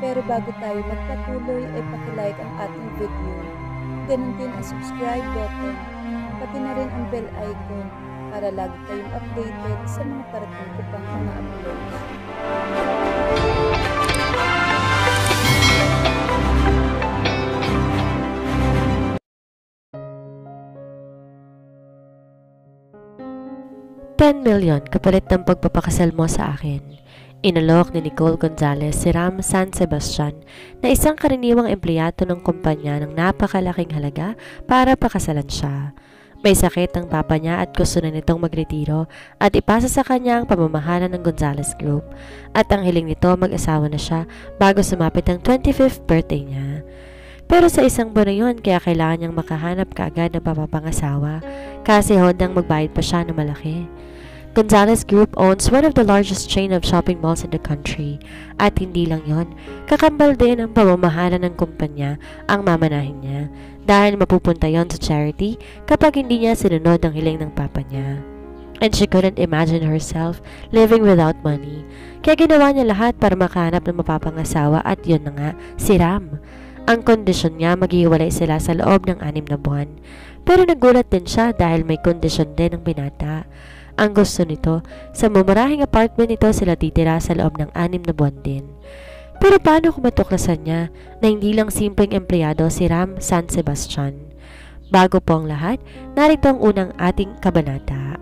Pero bago tayo magpatuloy ay pakilike ang ating video. Ganun din ang subscribe button, pati na rin ang bell icon para lagi kayong updated sa mga parating ko pang mga uploads. $10 million kapalit ng pagpapakasal mo sa akin. Inalok ni Nicole Gonzalez si Ram San Sebastian na isang karaniwang empleyado ng kumpanya ng napakalaking halaga para pakasalan siya. May sakit ang papa niya at gusto na nitong magretiro at ipasa sa kanya ang pamamahala ng Gonzalez Group at ang hiling nito mag-asawa na siya bago sumapit ang 25th birthday niya. Pero sa isang buwan na yun, kaya kailangan niyang makahanap kaagad ng papapangasawa kasi hodang magbayad pa siya ng malaki. Gonzalez Group owns one of the largest chain of shopping malls in the country. At hindi lang yon, kakambal din ang pamamahala ng kumpanya ang mamanahin niya dahil mapupunta yon sa charity kapag hindi niya sinunod ang hiling ng papa niya. And she couldn't imagine herself living without money. Kaya ginawa niya lahat para makahanap ng mapapangasawa at yun na nga, si Ram. Ang kondisyon niya maghihiwalay sila sa loob ng 6 na buwan. Pero nagulat din siya dahil may kondisyon din ang binata. Ang gusto nito, sa mumurahing apartment nito sila titira sa loob ng 6 na buwan din. Pero paano kung matuklasan niya na hindi lang simpleng empleyado si Ram San Sebastian? Bago po ang lahat, narito ang unang ating kabanata.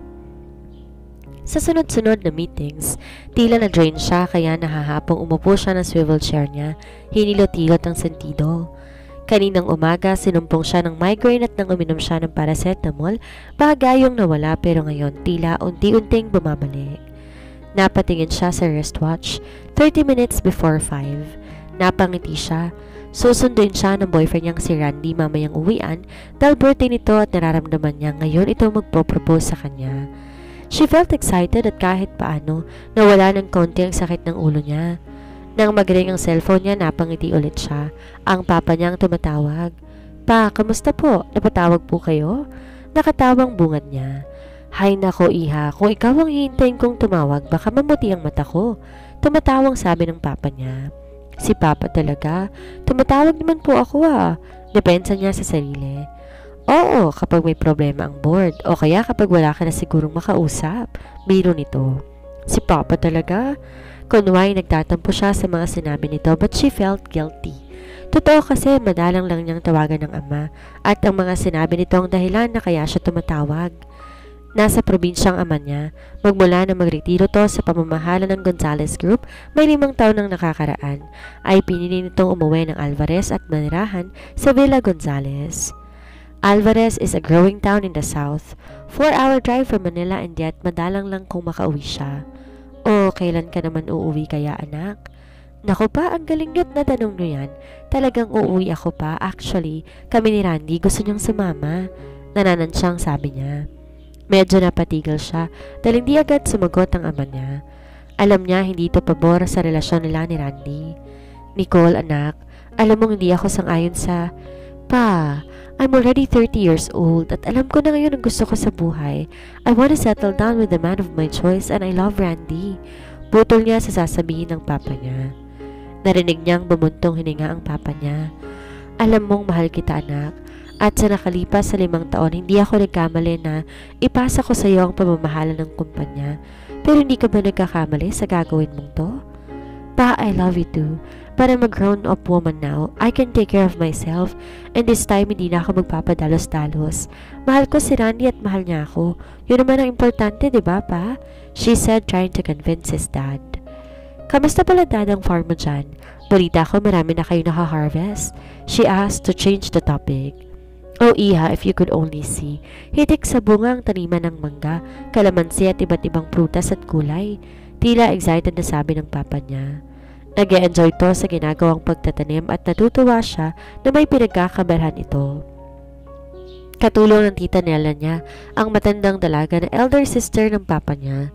Sa sunod-sunod na meetings, tila na-drain siya kaya nahahapong umupo siya ng swivel chair niya, hinilot-hilot ang sentido. Kaninang umaga, sinumpong siya ng migraine at nang uminom siya ng paracetamol, bagayong nawala pero ngayon tila unti-unting bumabalik. Napatingin siya sa wristwatch, 30 minutes before 5. Napangiti siya. Susunduin siya ng boyfriend niyang si Randy mamayang uwian dahil birthday nito at nararamdaman niya ngayon ito magpo-propose sa kanya. She felt excited at kahit paano nawala ng konti ang sakit ng ulo niya. Nang mag-ring ang cellphone niya, napangiti ulit siya. Ang papa niya ang tumatawag. Pa, kamusta po? Napatawag po kayo? Nakatawang bungad niya. Hay nako iha, kung ikaw ang hihintayin kong tumawag, baka mamuti ang mata ko. Tumatawang sabi ng papa niya. Si papa talaga? Tumatawag naman po ako Depensa niya sa sarili. Oo, kapag may problema ang board o kaya kapag wala ka na sigurong makausap. Biro nito. Si papa talaga? Kunwari nagtatampo siya sa mga sinabi nito but she felt guilty. Totoo kasi madalang lang niyang tawagan ng ama at ang mga sinabi nito ang dahilan na kaya siya tumatawag. Nasa probinsyang ama niya, magmula na magretiro to sa pamamahala ng Gonzalez Group, may 5 taon nang nakakaraan, ay pinili nitong umuwi ng Alvarez at manirahan sa Villa Gonzalez. Alvarez is a growing town in the south, 4-hour drive from Manila and yet madalang lang kung makauwi siya. O, kailan ka naman uuwi kaya anak? Naku pa, ang galing na tanong nyo yan. Talagang uuwi ako pa. Actually, kami ni Randy gusto niyang sumama. Nananansyang sabi niya. Medyo napatigil siya dahil hindi agad sumagot ang ama niya. Alam niya hindi ito pabor sa relasyon nila ni Randy. Nicole anak, alam mong hindi ako sang-ayon sa... Pa, I'm already 30 years old at alam ko na ngayon ang gusto ko sa buhay. I want to settle down with the man of my choice and I love Randy. Butol niya sa sasabihin ng papa niya. Narinig niyang bumuntong hininga ang papa niya. Alam mong mahal kita anak at sa nakalipas sa 5 taon hindi ako nagkamali na ipasa ko sa iyo ang pamamahala ng kumpanya. Pero hindi ka ba nagkakamali sa gagawin mong to? Pa, I love you too. But I'm a grown-up woman now. I can take care of myself. And this time, hindi na ako magpapadalos-dalos. Mahal ko si Randy at mahal niya ako. Yun naman ang importante, di ba pa? She said, trying to convince his dad. Kamusta pala dad ang farm mo dyan? Balita ko marami na kayo naka-harvest. She asked to change the topic. Oh iha, if you could only see. Hitik sa bunga ang taniman ng mangga, kalamansi at iba't ibang prutas at gulay. Tila excited na sabi ng papa niya. Nag-e-enjoy to sa ginagawang pagtatanim at natutuwa siya na may pinagkakabarhan ito. Katulong ng tita Nella niya, ang matandang dalaga na elder sister ng papa niya.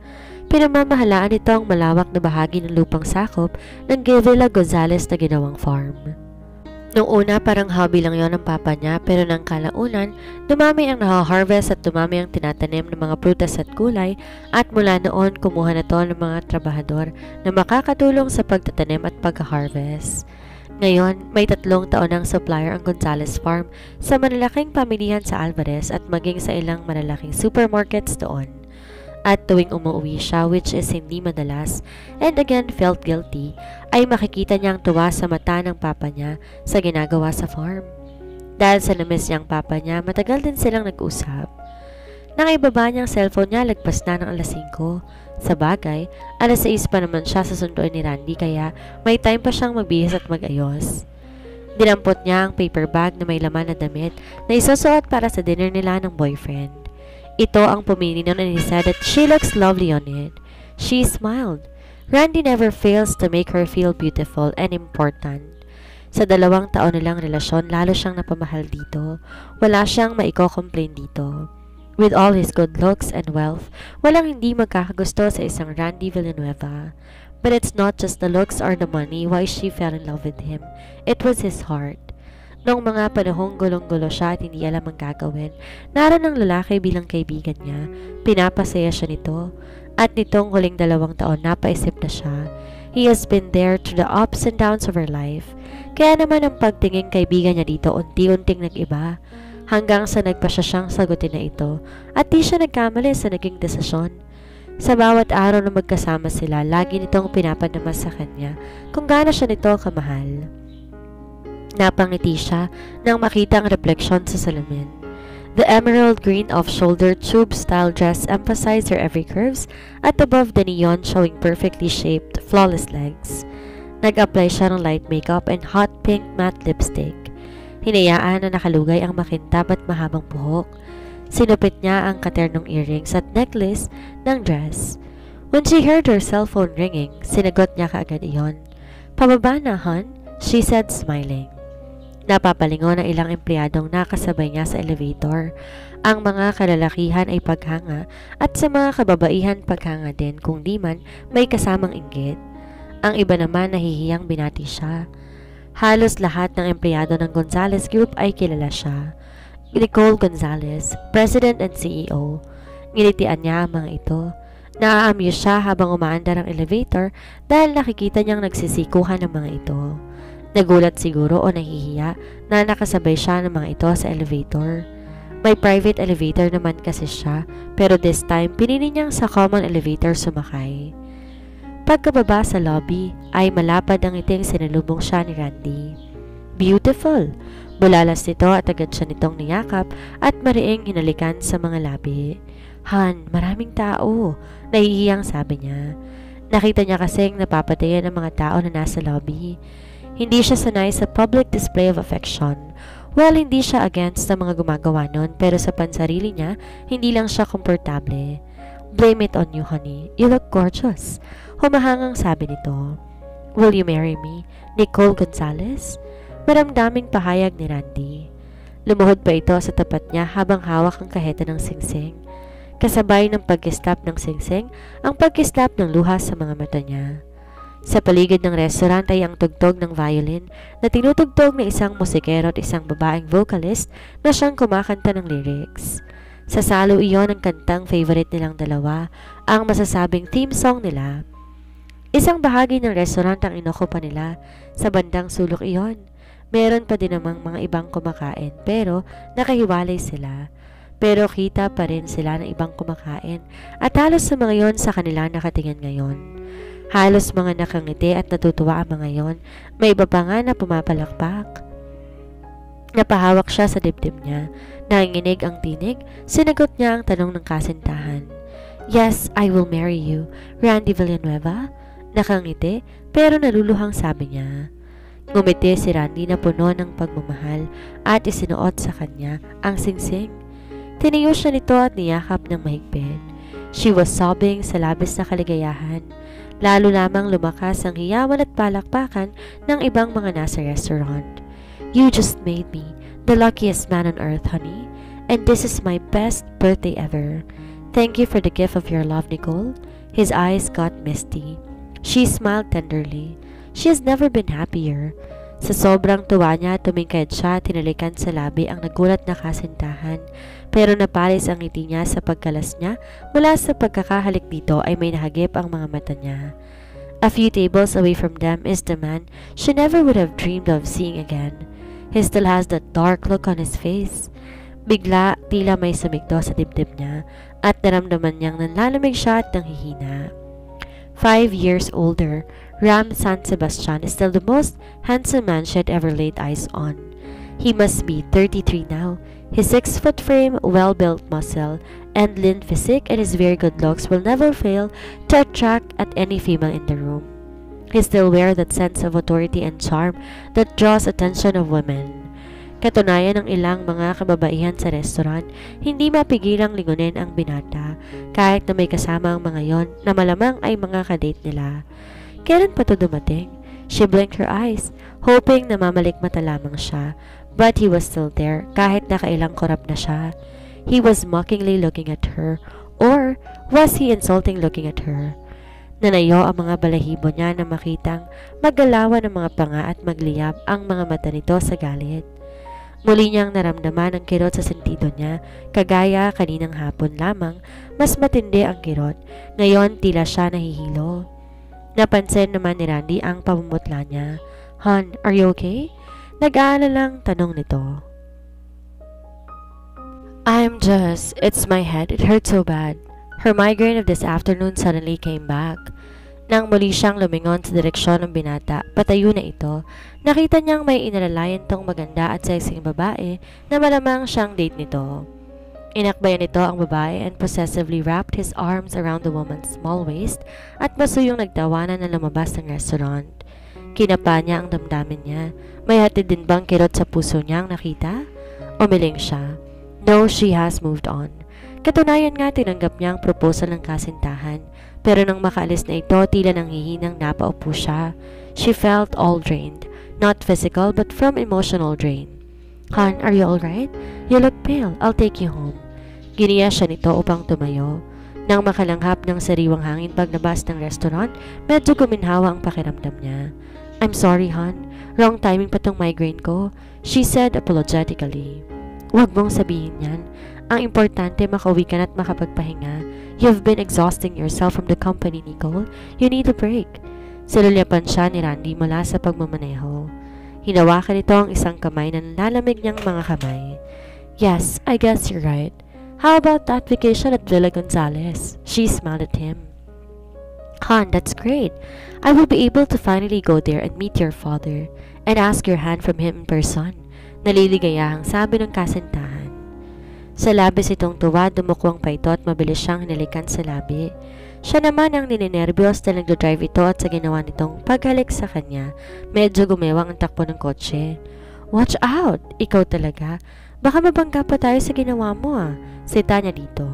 Pinamamahalaan ito ang malawak na bahagi ng lupang sakop ng Villa Gonzalez na ginawang farm. Noong una parang hobby lang yon ng papa niya pero nang kalaunan, dumami ang naha-harvest at dumami ang tinatanim ng mga prutas at gulay at mula noon kumuha na to ng mga trabahador na makakatulong sa pagtatanim at pag-harvest. Ngayon, may 3 taon ng supplier ang Gonzales Farm sa malalaking pamilihan sa Alvarez at maging sa ilang malalaking supermarkets doon. At tuwing umuwi siya, which is hindi madalas, and again felt guilty, ay makikita niyang tuwa sa mata ng papa niya sa ginagawa sa farm. Dahil sa namiss niyang papa niya, matagal din silang nag-usap. Nang ibaba niyang cellphone niya, lagpas na ng alas 5. Sa bagay, alas 6 pa naman siya sasunduin ni Randy kaya may time pa siyang magbihis at mag-ayos. Dinampot niya ang paper bag na may laman na damit na isusuot para sa dinner nila ng boyfriend. Ito ang pumili nun and he said that she looks lovely on it. She smiled. Randy never fails to make her feel beautiful and important. Sa 2 taon nilang relasyon, lalo siyang napamahal dito. Wala siyang maiko-complain dito. With all his good looks and wealth, walang hindi magkakagusto sa isang Randy Villanueva. But it's not just the looks or the money why she fell in love with him. It was his heart. Noong mga panahong gulong-gulo siya at hindi alam ang gagawin, naroon ang lalaki bilang kaibigan niya. Pinapasaya siya nito. At nitong huling 2 taon, napaisip na siya. He has been there through the ups and downs of her life. Kaya naman ang pagtingin kaibigan niya dito unti-unting nag-iba. Hanggang sa nagpa siya siyang sagutin na ito at di siya nagkamali sa naging desisyon. Sa bawat araw na magkasama sila, lagi nitong pinapadama sa kanya kung gaano siya nito kamahal. Napangiti siya nang makita ang refleksyon sa salamin. The emerald green off-shoulder tube style dress emphasized her every curves at above the neon showing perfectly shaped, flawless legs. Nag-apply siya ng light makeup and hot pink matte lipstick. Hinayaan na nakalugay ang makintab at mahabang buhok. Sinupit niya ang katernong earrings at necklace ng dress. When she heard her cellphone ringing, sinagot niya kaagad iyon. "Pababa na, hon?" she said smiling. Napapalingon ang ilang empleyadong nakasabay niya sa elevator. Ang mga kalalakihan ay paghanga at sa mga kababaihan paghanga din kung di man may kasamang inggit. Ang iba naman nahihiyang binati siya. Halos lahat ng empleyado ng Gonzales Group ay kilala siya. Nicole Gonzales, President and CEO. Ngilitian niya ang mga ito. Naa-amuse siya habang umaandar ang elevator dahil nakikita niyang nagsisikuhan ng mga ito. Nagulat siguro o nahihiya na nakasabay siya ng mga ito sa elevator. May private elevator naman kasi siya pero this time pinili niyang sa common elevator sumakay. Pagkababa sa lobby ay malapad ang ngiting sinalubong siya ni Randy. Beautiful! Bulalas nito at agad siya nitong niyakap at mariing hinalikan sa mga labi. "Han, maraming tao," nahihiyang sabi niya. Nakita niya kasing napapatayan ang mga tao na nasa lobby. Hindi siya sanay sa public display of affection. Well, hindi siya against sa mga gumagawa nun pero sa pansarili niya, hindi lang siya komportable. "Blame it on you, honey. You look gorgeous." Humahangang sabi nito. "Will you marry me, Nicole Gonzales?" Maramdaming pahayag ni Randy. Lumuhod pa ito sa tapat niya habang hawak ang kaheta ng singsing. Kasabay ng pag-stop ng singsing, ang pag-stop ng luha sa mga mata niya. Sa paligid ng restaurant ay ang tugtog ng violin na tinutugtog ng isang musikero at isang babaeng vocalist na siyang kumakanta ng lyrics. Sa salo iyon ang kantang favorite nilang dalawa, ang masasabing theme song nila. Isang bahagi ng restaurant ang inokupa nila. Sa bandang sulok iyon, meron pa din namang mga ibang kumakain pero nakahiwalay sila. Pero kita pa rin sila ng ibang kumakain at halos sa mga yon sa kanila nakatingin ngayon. Halos mga nakangiti at natutuwa ang mga yon. May iba pa nga na pumapalakpak. Napahawak siya sa dibdib niya. Nanginginig ang tinig, sinagot niya ang tanong ng kasintahan. "Yes, I will marry you, Randy Villanueva." Nakangiti pero naluluhang sabi niya. Ngumiti si Randy na puno ng pagmamahal at isinuot sa kanya ang singsing. Tiniyo siya nito at niyakap ng mahigpit. She was sobbing sa labis na kaligayahan. Lalo lamang lumakas ang hiyawan at palakpakan ng ibang mga nasa restaurant. "You just made me the luckiest man on earth, honey. And this is my best birthday ever. Thank you for the gift of your love, Nicole." His eyes got misty. She smiled tenderly. She has never been happier. Sa sobrang tuwa niya, tumingkad siya at tinalikan sa labi ang nagulat na kasintahan. Pero napalis ang ngiti niya sa pagkalas niya mula sa pagkakahalik dito ay may nahagip ang mga mata niya. A few tables away from them is the man she never would have dreamed of seeing again. He still has that dark look on his face. Bigla, tila may sumigdo sa dibdib niya at naramdaman niyang nanlalamig siya at nanghihina. 5 years older, Ram San Sebastian is still the most handsome man she had ever laid eyes on. He must be 33 now. His 6-foot frame, well-built muscle, and lean physique and his very good looks will never fail to attract at any female in the room. He still wears that sense of authority and charm that draws attention of women. Katunayan ng ilang mga kababaihan sa restaurant, hindi mapigilang lingunin ang binata kahit na may kasama ang mga yon na malamang ay mga kadate nila. Kailan pa to dumating? She blinked her eyes, hoping na mamalikmata lamang siya, but he was still there kahit nakailang korap na siya. He was mockingly looking at her, or was he insulting looking at her? Nanayo ang mga balahibo niya na makitang maggalawan ng mga panga at magliyab ang mga mata nito sa galit. Muli niyang naramdaman ang kirot sa sentido niya, kagaya kaninang hapon lamang, mas matindi ang kirot. Ngayon tila siya nahihilo. Napansin naman ni Randy ang pamumutla niya. "Hon, are you okay?" Nag-aalalang tanong nito. It's my head, it hurts so bad. Her migraine of this afternoon suddenly came back. Nang muli siyang lumingon sa direksyon ng binata, patayo na ito, nakita niyang may inalalayan tong maganda at sexing babae na malamang siyang date nito. Inakbayan nito ang babae and possessively wrapped his arms around the woman's small waist at masuyong nagtawanan na lumabas ng restaurant. Kinapa niya ang damdamin niya. May hatid din bang kirot sa puso niyang nakita? Umiling siya. No, she has moved on. Katunayan nga tinanggap niya ang proposal ng kasintahan, pero nang makaalis na ito, tila nanghihinang napaupo siya. She felt all drained, not physical but from emotional drain. "Hon, are you alright? You look pale. I'll take you home." Giniya siya nito upang tumayo. Nang makalanghap ng sariwang hangin paglabas ng restaurant, medyo guminhawa ang pakiramdam niya. "I'm sorry, hon. Wrong timing pa tong migraine ko," she said apologetically. "Huwag mong sabihin yan. Ang importante makauwi ka na at makapagpahinga. You've been exhausting yourself from the company, Nicole. You need a break." Sinulyapan siya ni Randy mula sa pagmamaneho. Hinawakan nito ang isang kamay na nalalamig niyang mga kamay. "Yes, I guess you're right. How about that vacation at Villa Gonzales?" She smiled at him. "Hon, that's great. I will be able to finally go there and meet your father and ask your hand from him in person." Naliligayahang sabi ng kasintahan. Sa labis itong tuwa, dumukwang pa ito at mabilis siyang hinalikan sa labi. Siya naman ang nininervyos dahil nagdodrive ito at sa ginawa nitong paghalik sa kanya, medyo gumewang ang takbo ng kotse. "Watch out! Ikaw talaga. Baka mabangga pa tayo sa ginawa mo ah," sita niya dito.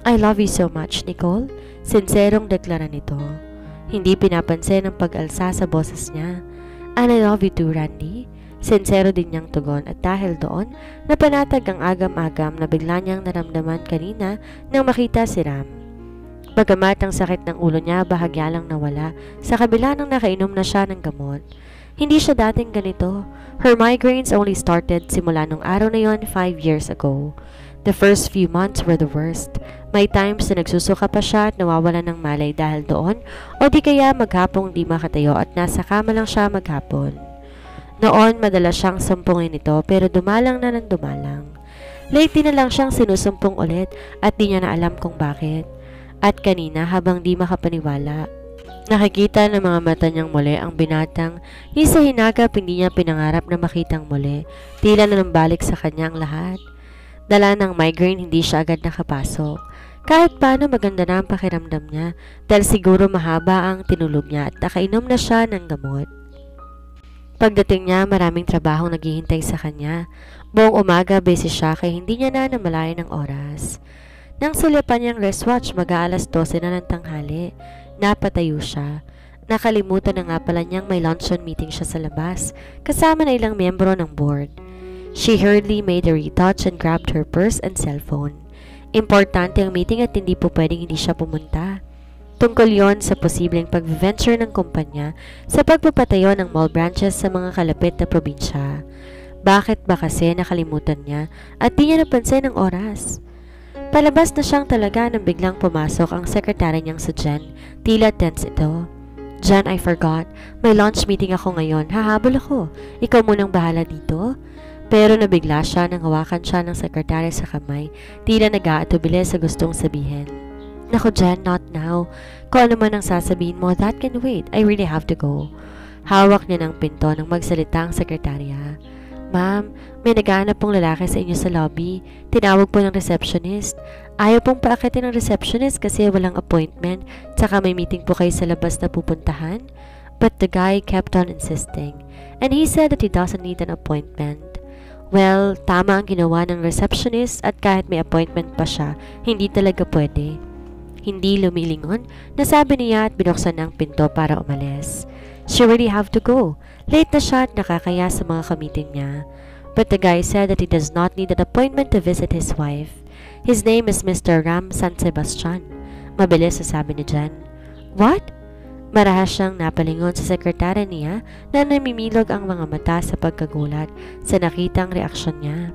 "I love you so much, Nicole," sinserong deklara nito. Hindi pinapansin ang pag-alsa sa boses niya. "And I love you too, Randy." Sinsero din niyang tugon at dahil doon, napanatag ang agam-agam na bigla niyang naramdaman kanina nang makita si Ram. Bagamat ang sakit ng ulo niya bahagya lang nawala sa kabila ng nakainom na siya ng gamot. Hindi siya dating ganito. Her migraines only started simula nung araw na yon 5 years ago. The first few months were the worst. May times na nagsusuka pa siya at nawawala ng malay dahil doon o di kaya maghapong di makatayo at nasa kama lang siya maghapon. Noon, madalas siyang sumpungin ito pero dumalang na ng dumalang. Lately na lang siyang sinusumpong ulit at di niya na alam kung bakit. At kanina habang di makapaniwala, nakikita ng mga mata niyang muli ang binatang ni sa hinagap hindi niya pinangarap na makitang muli. Tila na nambalik sa kanya ang lahat. Dala ng migraine hindi siya agad nakapasok. Kahit paano maganda na ang pakiramdam niya dahil siguro mahaba ang tinulog niya at nakainom na siya ng gamot. Pagdating niya, maraming trabahong naghihintay sa kanya. Buong umaga, busy siya kaya hindi niya na namalayan ng oras. Nang sulyapan niyang wristwatch, mag-aalas 12 na ng tanghali. Napatayo siya. Nakalimutan na nga pala niyang may luncheon meeting siya sa labas, kasama na ilang miyembro ng board. She hurriedly made a retouch and grabbed her purse and cellphone. Importante ang meeting at hindi po pwedeng hindi siya pumunta. Tungkol yon sa posibleng pag-venture ng kumpanya sa pagpapatayo ng mall branches sa mga kalapit na probinsya. Bakit ba kasi nakalimutan niya at di niya napansin ang oras? Palabas na siyang talaga nang biglang pumasok ang sekretary niyang si Jen. Tila tense ito. Jen, I forgot. May lunch meeting ako ngayon. Hahabol ako. Ikaw munang bahala dito. Pero nabigla siya nang hawakan siya ng sekretary sa kamay. Tila nag-aatubili sa gustong sabihin. Naku Jen, not now. Kung ano man ang sasabihin mo, that can wait. I really have to go. Hawak niya ng pinto nang magsalita ang sekretarya. Ma'am, may naghahanap pong lalaki sa inyo sa lobby. Tinawag po ng receptionist. Ayaw pong paakitin ng receptionist kasi walang appointment. Tsaka may meeting po kayo sa labas na pupuntahan. But the guy kept on insisting. And he said that he doesn't need an appointment. Well, tama ang ginawa ng receptionist at kahit may appointment pa siya, hindi talaga pwede. Hindi lumilingon, nasabi niya at binuksan ang pinto para umalis. She really have to go. Late na siya at nakakaya sa mga kamiting niya. But the guy said that he does not need an appointment to visit his wife. His name is Mr. Ram San Sebastian. Mabilis sasabi ni Jen. What? Marahas siyang napalingon sa sekretary niya na namimilog ang mga mata sa pagkagulat sa nakitang reaksyon niya.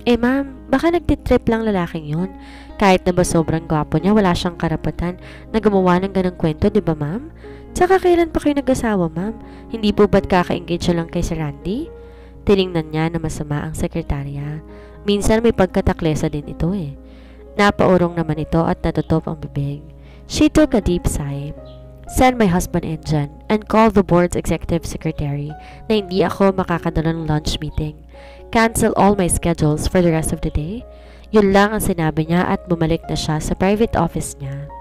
Ma'am, baka nagtitrip lang lalaking yun. Kahit na ba sobrang gwapo niya, wala siyang karapatan na gumawa ng ganang kwento, di ba ma'am? Tsaka kailan pa kayo nag-asawa, ma'am? Hindi po ba't kaka-engage lang kay Sir Randy? Tiningnan niya na masama ang sekretarya. Minsan may pagkataklesa din ito eh. Napaurong naman ito at natutop ang bibig. She took a deep sigh. Send my husband in, Jen, and call the board's executive secretary na hindi ako makakadala ng lunch meeting. Cancel all my schedules for the rest of the day. Yun lang ang sinabi niya at bumalik na siya sa private office niya.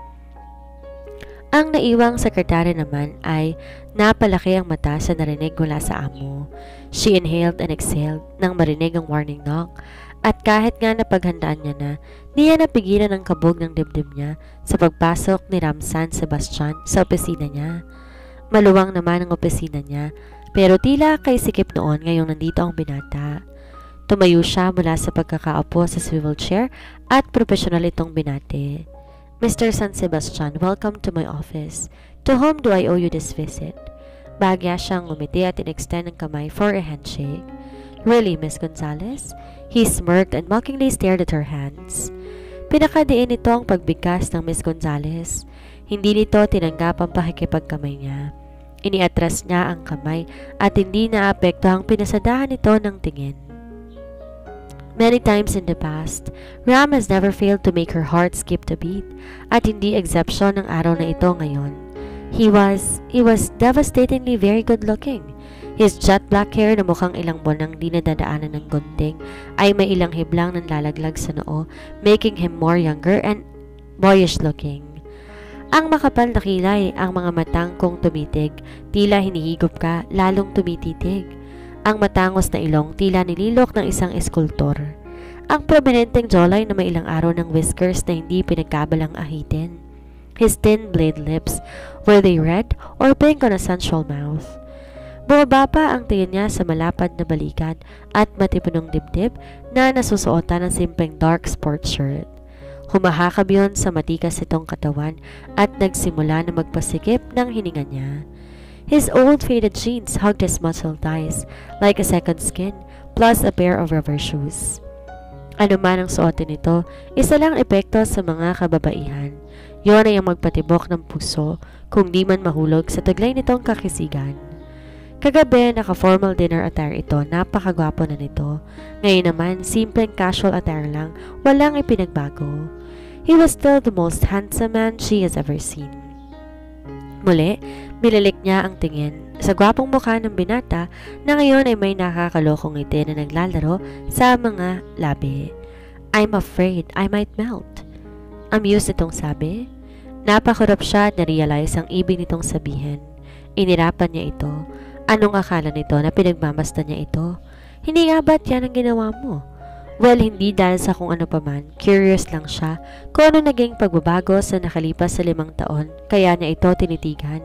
Ang naiwang sekretary naman ay napalaki ang mata sa narinig mula sa amo. She inhaled and exhaled nang marinig ang warning knock at kahit nga napaghandaan niya na, di niya napigilan ang kabog ng dibdib niya sa pagpasok ni Ram San Sebastian sa opisina niya. Maluwang naman ang opisina niya pero tila kay sikip noon ngayong nandito ang binata. Tumayo siya mula sa pagkakaupo sa swivel chair at profesional itong binati. Mr. San Sebastian, welcome to my office. To whom do I owe you this visit? Bagya siyang ngumiti at in-extend ang kamay for a handshake. Really, Miss Gonzalez? He smirked and mockingly stared at her hands. Pinakadiin nito ang pagbigkas ng Miss Gonzalez. Hindi nito tinanggap ang pakikipagkamay niya. Iniatras niya ang kamay at hindi naapekto ang pinasadahan nito ng tingin. Many times in the past, Ram has never failed to make her heart skip a beat at hindi exception ng araw na ito ngayon. He was devastatingly very good looking. His jet black hair na mukhang ilang buwan nang di nadadaanan ng gunting ay may ilang hiblang ng lalaglag sa noo, making him more younger and boyish looking. Ang makapal na kilay, ang mga matang kung tumitig, tila hinihigop ka, lalong tumititig. Ang matangos na ilong, tila nililok ng isang eskultor. Ang prominenteng jawline na may ilang araw ng whiskers na hindi pinagkabalang ahitin. His thin blade lips, were they red or pink on a sensual mouth? Bumaba pa ang tingin niya sa malapad na balikat at matipunong dibdib na nasusuotan ng simpleng dark sports shirt. Humahakab yun sa matikas itong katawan at nagsimula na magpasikip ng hininga niya. His old faded jeans hugged his muscle thighs like a second skin plus a pair of rubber shoes. Ano man ang suotin nito, isa lang epekto sa mga kababaihan. Yon ay ang magpatibok ng puso kung di man mahulog sa taglay nitong kakisigan. Kagabi, naka-formal dinner attire ito, napakagwapo na nito. Ngayon naman, simpleng casual attire lang, walang ipinagbago. He was still the most handsome man she has ever seen. Muli, bililik niya ang tingin sa gwapong mukha ng binata na ngayon ay may nakakalokong ngiti na naglalaro sa mga labi. I'm afraid I might melt. Amused itong sabi. Napakurap siya at narealize ang ibig nitong sabihin. Inirapan niya ito. Anong akala nito na pinagmamasdan niya ito? Hindi nga ba't yan ang ginawa mo? Well, hindi dahil sa kung ano paman. Curious lang siya kung ano naging pagbabago sa nakalipas sa 5 taon, kaya niya ito tinitigan.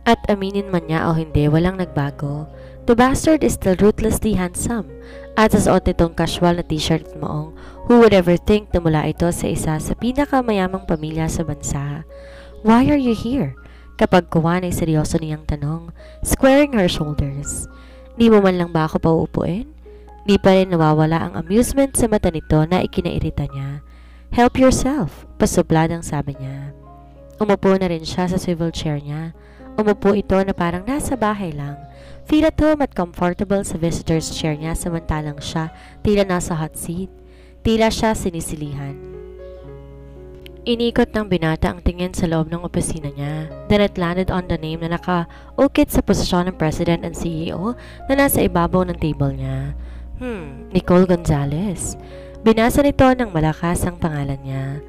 At aminin man niya o hindi, walang nagbago. The bastard is still ruthlessly handsome. At sa suot nitong casual na t-shirt at maong, who would ever think na mula ito sa isa sa pinakamayamang pamilya sa bansa? Why are you here? Kapag kuwan ay seryoso niyang tanong, squaring her shoulders. Di mo man lang ba ako pauupuin? Di pa rin nawawala ang amusement sa mata nito na ikinairita niya. Help yourself, pasubladang sabi niya. Umupo na rin siya sa swivel chair niya. Umupo ito na parang nasa bahay lang. Feel at home at comfortable sa visitor's chair niya samantalang siya tila nasa hot seat. Tila siya sinisilihan. Inikot ng binata ang tingin sa loob ng opisina niya. Then it landed on the name na naka-ukit sa posisyon ng President and CEO na nasa ibabaw ng table niya. Nicole Gonzalez. Binasa nito ng malakas ang pangalan niya.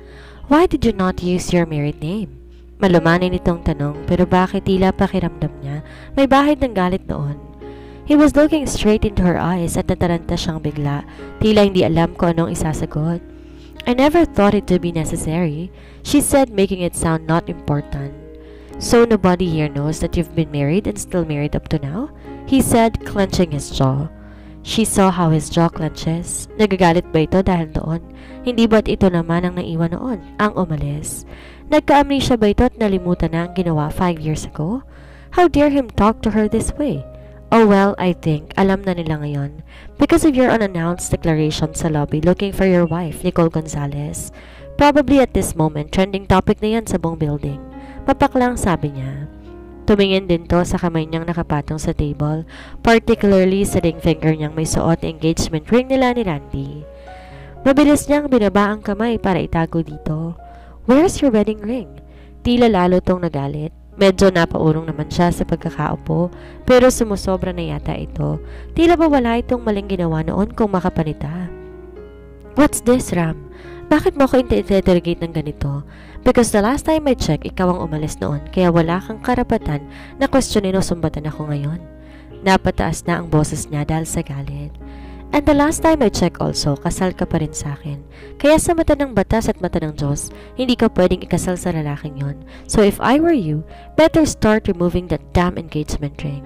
Why did you not use your married name? Malumanay nitong tanong pero bakit tila pakiramdam niya may bahid ng galit noon. He was looking straight into her eyes at nataranta siyang bigla, tila hindi alam kung anong isasagot. I never thought it to be necessary, she said, making it sound not important. So nobody here knows that you've been married and still married up to now? He said, clenching his jaw. She saw how his jaw clenches. Nagagalit ba ito dahil doon? Hindi ba't ito naman ang naiwan noon, ang umalis? Nagka-amnesia ba ito at nalimutan na ang ginawa 5 years ago? How dare him talk to her this way? Oh well, I think, alam na nila ngayon. Because of your unannounced declaration sa lobby looking for your wife, Nicole Gonzalez. Probably at this moment, trending topic na yan sa buong building. Papaklang sabi niya. Tumingin din to sa kamay niyang nakapatong sa table, particularly sa ring finger niyang may suot engagement ring nila ni Randy. Mabilis niyang binaba ang kamay para itago dito. Where's your wedding ring? Tila lalo tong nagalit. Medyo napaurong naman siya sa pagkakaupo, pero sumusobra na yata ito. Tila ba wala itong maling ginawa noon kung makapanita? What's this, Ram? Bakit mo ako interrogate ng ganito? Because the last time I checked, ikaw ang umalis noon, kaya wala kang karapatan na questionin o sumbatan ako ngayon. Napataas na ang boses niya dahil sa galit. And the last time I checked also, kasal ka pa rin sa akin. Kaya sa mata ng batas at mata ng Diyos, hindi ka pwedeng ikasal sa lalaking yon. So if I were you, better start removing that damn engagement ring.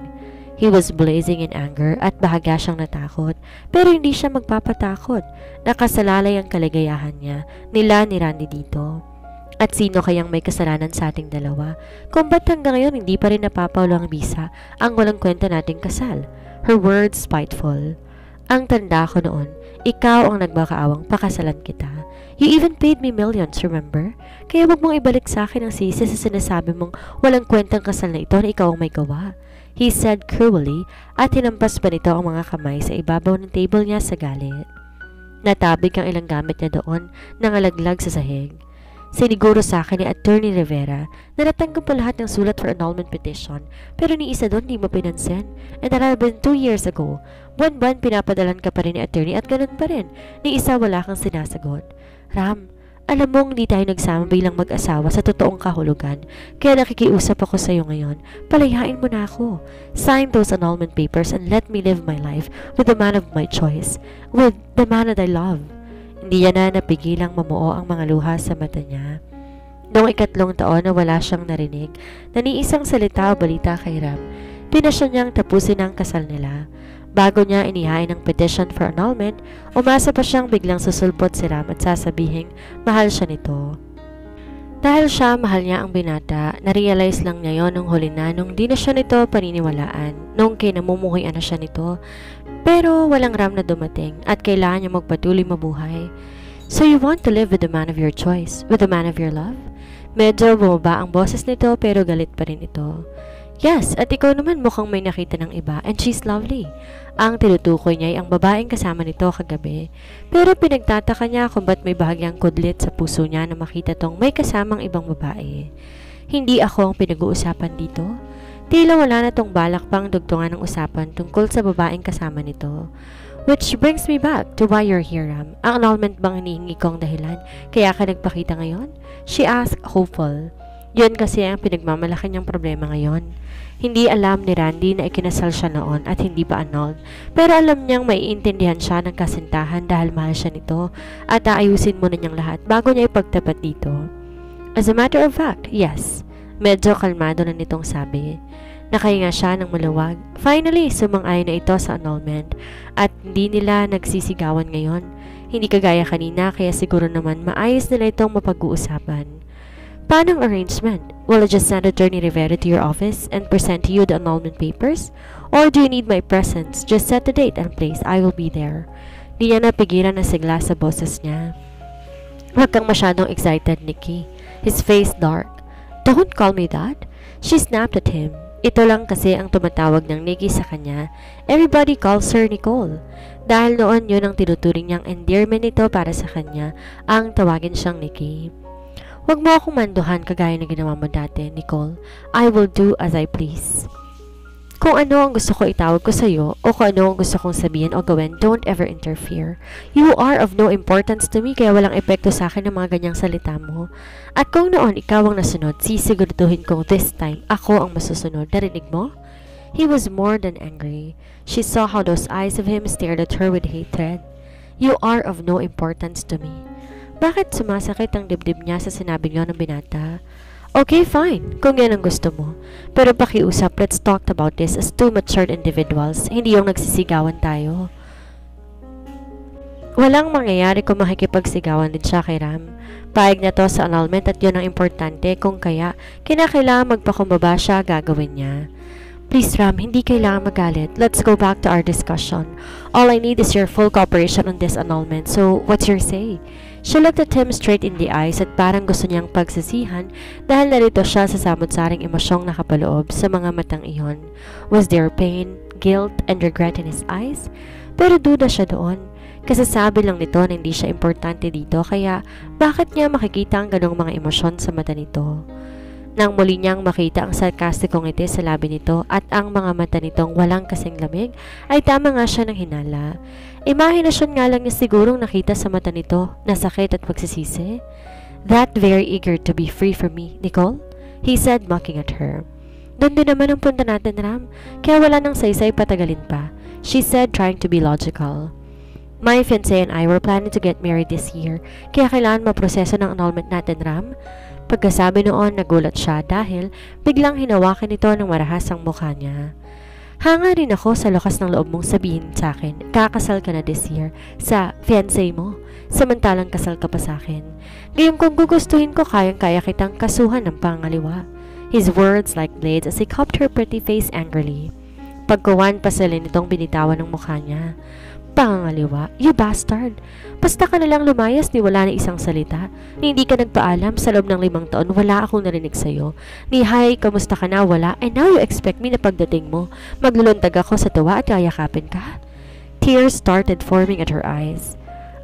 He was blazing in anger at bahaga siyang natakot, pero hindi siya magpapatakot. Nakasalalay ang kaligayahan niya, nila ni Randy dito. At sino kayang may kasalanan sa ating dalawa? Kung ba't hanggang ngayon hindi pa rin napapaulo ang bisa ang walang kwenta nating kasal? Her words spiteful. Ang tanda ko noon, ikaw ang nagmakaawang pakasalan kita. You even paid me millions, remember? Kaya wag mong ibalik sa akin ang sisi sa sinasabi mong walang kwentang kasal na ito na ikaw ang may gawa. He said cruelly at hinampas pa nito ang mga kamay sa ibabaw ng table niya sa galit. Natabig ang ilang gamit niya doon, nangalaglag sa sahig. Siniguro sa akin ni Attorney Rivera na natanggap pa lahat ng sulat for annulment petition pero ni isa doon di mo pinansin. And that had been 2 years ago. Buwan-buwan pinapadalan ka pa rin ni Attorney at ganun pa rin. Ni isa wala kang sinasagot. Ram, alam mong hindi tayo nagsama bilang mag-asawa sa totoong kahulugan. Kaya nakikiusap ako sa iyo ngayon. Palayain mo na ako. Sign those annulment papers and let me live my life with the man of my choice. With the man that I love. Hindi niya na napigilang mamuo ang mga luha sa mata niya. Noong 3 taon na wala siyang narinig na ni isang salita o balita kay Ram, pinasya niyang tapusin ang kasal nila. Bago niya inihain ang petition for annulment, umasa pa siyang biglang susulpot si Ram at sasabihing mahal siya nito. Dahil siya mahal niya ang binata, narealize lang niya yon nung huli na nung di na siya nito paniniwalaan, nung kinamumuhian na siya nito. Pero walang Ram na dumating at kailangan niya magpatuloy mabuhay. So you want to live with the man of your choice, with the man of your love? Medyo bumaba ang boses nito pero galit pa rin ito. Yes, at ikaw naman mukhang may nakita ng iba and she's lovely. Ang tinutukoy niya ay ang babaeng kasama nito kagabi. Pero pinagtataka niya kung ba't may bahagyang kudlit sa puso niya na makita tong may kasamang ibang babae. Hindi ako ang pinag-uusapan dito. Tila wala na tong balak pang dugtungan ng usapan tungkol sa babaeng kasama nito. Which brings me back to why you're here, Ram. Ang annulment bang hinihingi kong dahilan kaya ka nagpakita ngayon? She asked, hopeful. Yun kasi ang pinagmamalaki niyang problema ngayon. Hindi alam ni Randy na ikinasal siya noon at hindi pa annulled. Pero alam niyang maiintindihan siya ng kasintahan dahil mahal siya nito at aayusin muna niyang lahat bago niya ipagtapat dito. As a matter of fact, yes. Medyo kalmado na nitong sabi. Nakahinga siya ng maluwag. Finally, sumang-ayon na ito sa annulment at hindi nila nagsisigawan ngayon. Hindi kagaya kanina kaya siguro naman maayos nila itong mapag-uusapan. Paano ang arrangement? Will I just send Attorney Rivera to your office and present to you the annulment papers? Or do you need my presence? Just set the date and place. I will be there. Di niya napigilan na sigla sa boses niya. Huwag kang masyadong excited, Nikki. His face dark. Don't call me that. She snapped at him. Ito lang kasi ang tumatawag ng Nikki sa kanya. Everybody calls her Nicole. Dahil noon yun ang tinuturing niyang endearment nito para sa kanya, ang tawagin siyang Nikki. Huwag mo akong manduhan kagaya na ginawa mo dati, Nicole. I will do as I please. Kung ano ang gusto ko itawag ko sa'yo o kung ano ang gusto kong sabihin o gawin, don't ever interfere. You are of no importance to me kaya walang epekto sa akin ng mga ganyang salita mo. At kung noon ikaw ang nasunod, sisiguraduhin kong this time ako ang masusunod. Narinig mo? He was more than angry. She saw how those eyes of him stared at her with hatred. You are of no importance to me. Bakit sumasakit ang dibdib niya sa sinabi niyo ng binata? Okay, fine, kung yan ang gusto mo. Pero pakiusap, let's talk about this as two matured individuals, hindi yung nagsisigawan tayo. Walang mangyayari kung makikipagsigawan din siya kay Ram. Paig na to sa annulment at yun ang importante, kung kaya kinakailangan magpakumbaba siya, gagawin niya. Please Ram, hindi kailangan magalit. Let's go back to our discussion. All I need is your full cooperation on this annulment, so what's your say? She looked at him straight in the eyes at parang gusto niyang pagsisihan dahil narito siya sa samot-saring emosyong nakapaloob sa mga matang iyon. Was there pain, guilt, and regret in his eyes? Pero duda siya doon. Kasasabi lang nito na hindi siya importante dito kaya bakit niya makikita ang ganong mga emosyon sa mata nito? Nang muli niyang makita ang sarkastikong ngiti sa labi nito at ang mga mata nitong walang kasing lamig, ay tama nga siya ng hinala. Imahinasyon nga lang niya sigurong nakita sa mata nito na sakit at pagsisisi. That very eager to be free from me, Nicole? He said, mocking at her. Doon din naman ang punta natin, Ram. Kaya wala nang saysay patagalin pa. She said, trying to be logical. My fiancé and I were planning to get married this year, kaya kailangan maproseso ng annulment natin, Ram. Pagkasabi noon, nagulat siya dahil biglang hinawakan ito ng marahas ang mukha niya. Hanga rin ako sa lakas ng loob mong sabihin sa akin, kakasal ka na this year sa fiancé mo, samantalang kasal ka pa sa akin. Ngayon kung gugustuhin ko, kayang-kaya kitang kasuhan ng pangaliwa. His words like blades as he cupped her pretty face angrily. Pagkuwan pa sila nitong binitawan ng mukha niya. Pangaliwa, you bastard! Basta ka nalang lumayas ni wala na isang salita. Ni hindi ka nagpaalam sa loob ng 5 taon, wala akong narinig sa'yo. Ni hi, kamusta ka na, wala, and now you expect me na pagdating mo, magluluntag ako sa tuwa at yayakapin ka? Tears started forming at her eyes.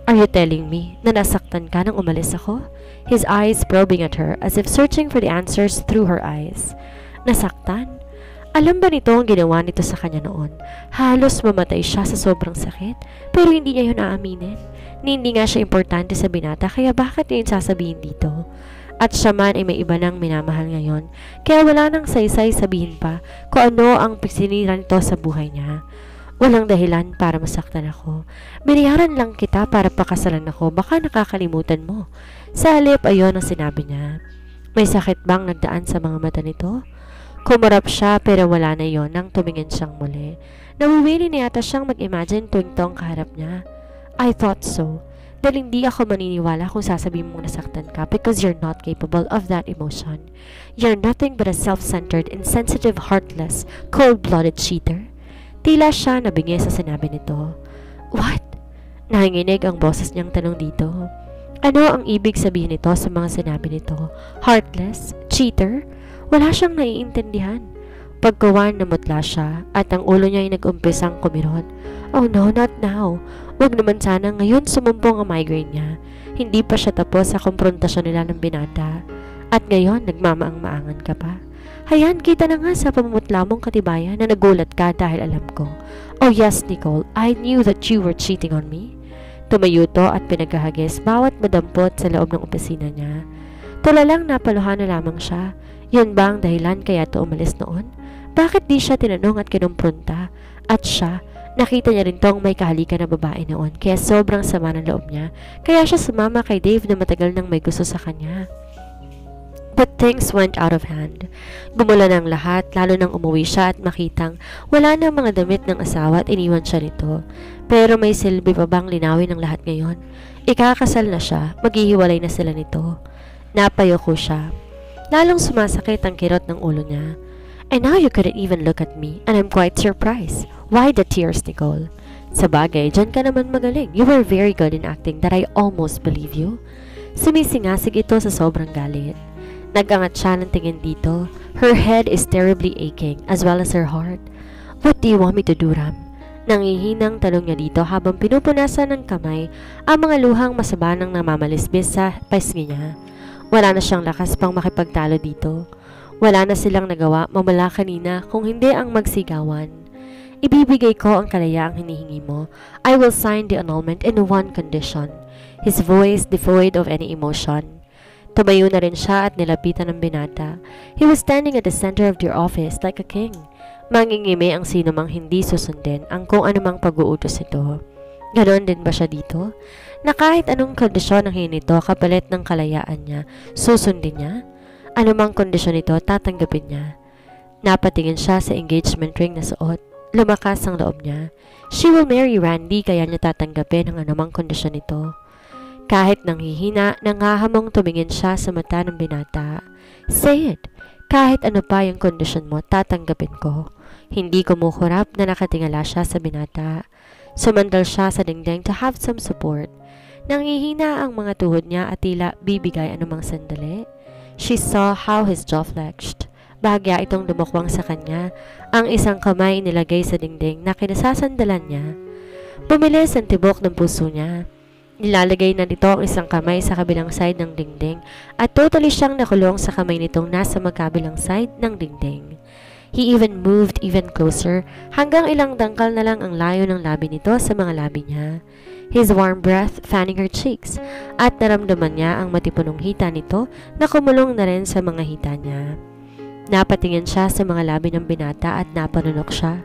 Are you telling me na nasaktan ka nang umalis ako? His eyes probing at her as if searching for the answers through her eyes. Nasaktan? Alam ba nito ang ginawa nito sa kanya noon? Halos mamatay siya sa sobrang sakit, pero hindi niya yun aaminin. Hindi nga siya importante sa binata, kaya bakit niya yun sasabihin dito? At siya man ay may iba nang minamahal ngayon, kaya wala nang saysay sabihin pa kung ano ang sinira nito sa buhay niya. Walang dahilan para masaktan ako. Binayaran lang kita para pakasalan ako, baka nakakalimutan mo. Sa halip, ayon ang sinabi niya. May sakit bang nagdaan sa mga mata nito? Kumarap siya pero wala na yon nang tumingin siyang muli. Nawiwili na yata siyang mag-imagine tuwing to ang kaharap niya. I thought so. Dahil hindi ako maniniwala kung sasabihin mong nasaktan ka because you're not capable of that emotion. You're nothing but a self-centered, insensitive, heartless, cold-blooded cheater. Tila siya nabingi sa sinabi nito. What? Nanginginig ang boses niyang tanong dito. Ano ang ibig sabihin nito sa mga sinabi nito? Heartless? Cheater? Wala siyang naiintindihan. Pagkawan namutla siya at ang ulo niya ay nag-umpisang kumirot. Oh no, not now. Wag naman sana ngayon sumumpong ang migraine niya. Hindi pa siya tapos sa komprontasyon nila ng binata. At ngayon, nagmamaang-maangan ka pa. Hayan, kita na nga sa pamumutla mong katibayan na nagulat ka dahil alam ko. Oh yes, Nicole, I knew that you were cheating on me. Tumayo to at pinagkahagis bawat madampot sa loob ng opisina niya. Tulalang napaluhan na lamang siya. Yun ba ang dahilan kaya to umalis noon? Bakit di siya tinanong at kinumpronta? At siya, nakita niya rin tong may kahalikan na babae noon kaya sobrang sama ng loob niya. Kaya siya sumama kay Dave na matagal nang may gusto sa kanya. But things went out of hand. Gumula ng lahat lalo nang umuwi siya at makitang wala na mga damit ng asawa at iniwan siya nito. Pero may silbi pa bang linawin ng lahat ngayon? Ikakasal na siya, maghihiwalay na sila nito. Napayoko siya. Lalong sumasakit ang kirot ng ulo niya. And now you couldn't even look at me and I'm quite surprised. Why the tears, Nicole? Sabagay, dyan ka naman magaling. You were very good in acting that I almost believe you. Sumisingasig ito sa sobrang galit. Nag-angat siya ng tingin dito. Her head is terribly aching as well as her heart. What do you want me to do, Ram? Nangihinang tanong niya dito habang pinupunasan ng kamay ang mga luhang masabanang namamalisbis sa pisngi niya. Wala na siyang lakas pang makipagtalo dito. Wala na silang nagawa mamula kanina kung hindi ang magsigawan. Ibibigay ko ang kalayaang hinihingi mo. I will sign the annulment in one condition. His voice devoid of any emotion. Tumayo na rin siya at nilapitan ng binata. He was standing at the center of their office like a king. Mangingimi ang sino mang hindi susundin ang kung anumang pag-uutos ito. Ganon din ba siya dito? Na kahit anong kondisyon ang hinito kapalit ng kalayaan niya, susundin niya? Anumang kondisyon ito, tatanggapin niya. Napatingin siya sa engagement ring na suot. Lumakas ang loob niya. She will marry Randy kaya niya tatanggapin ang anumang kondisyon ito. Kahit nanghihina, nangahamong tumingin siya sa mata ng binata. Say it. Kahit ano pa yung kondisyon mo, tatanggapin ko. Hindi kumukurap na nakatingala siya sa binata. Sumandal siya sa dingding to have some support. Nanghihina ang mga tuhod niya at tila bibigay anumang sandali. She saw how his jaw flexed. Bahagya itong dumukwang sa kanya, ang isang kamay nilagay sa dingding na kinasasandalan niya. Bumilis ang tibok ng puso niya. Nilalagay na nito ang isang kamay sa kabilang side ng dingding at totally siyang nakulong sa kamay nitong nasa magkabilang side ng dingding. He even moved even closer hanggang ilang dangkal na lang ang layo ng labi nito sa mga labi niya. His warm breath fanning her cheeks at naramdaman niya ang matipunong hita nito na kumulong na rin sa mga hita niya. Napatingin siya sa mga labi ng binata at napanunok siya.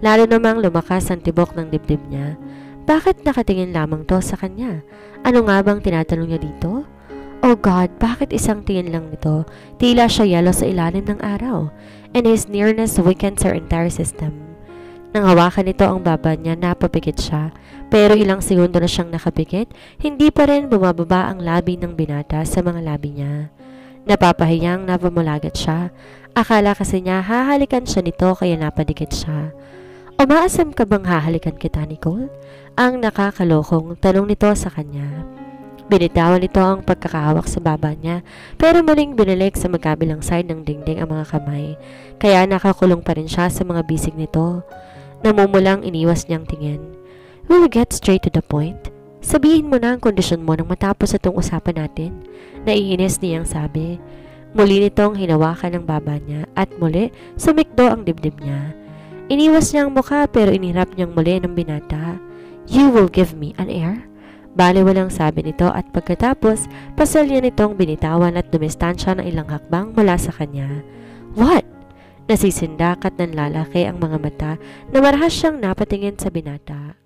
Lalo namang lumakas ang tibok ng dibdib niya. Bakit nakatingin lamang to sa kanya? Ano nga bang tinatanong niya dito? Oh God, bakit isang tingin lang nito? Tila siya yelo sa ilalim ng araw. And his nearness weakens her entire system. Nang hawakan nito ang baba niya, napapikit siya. Pero ilang segundo na siyang nakapikit, hindi pa rin bumababa ang labi ng binata sa mga labi niya. Napapahiyang napamulagat siya. Akala kasi niya hahalikan siya nito kaya napadikit siya. Umaasam ka bang hahalikan kita, Nicole? Ang nakakalokong tanong nito sa kanya. Binitawan nito ang pagkakahawak sa baba niya pero muling binalik sa magkabilang side ng dingding ang mga kamay. Kaya nakakulong pa rin siya sa mga bisig nito. Namumulang iniwas niyang tingin. Will you get straight to the point? Sabihin mo na ang kondisyon mo nang matapos itong usapan natin. Naiinis niyang sabi. Muli nitong hinawakan ang baba niya at muli sumikdo ang dibdib niya. Iniwas niya ang mukha pero inirap niyang muli ng binata. You will give me an heir? Baliwalang sabi nito at pagkatapos pasal niya nitong binitawan at dumistansya ng ilang hakbang mula sa kanya. What? Nasisindak at nanlalaki ang mga mata na marahas siyang napatingin sa binata.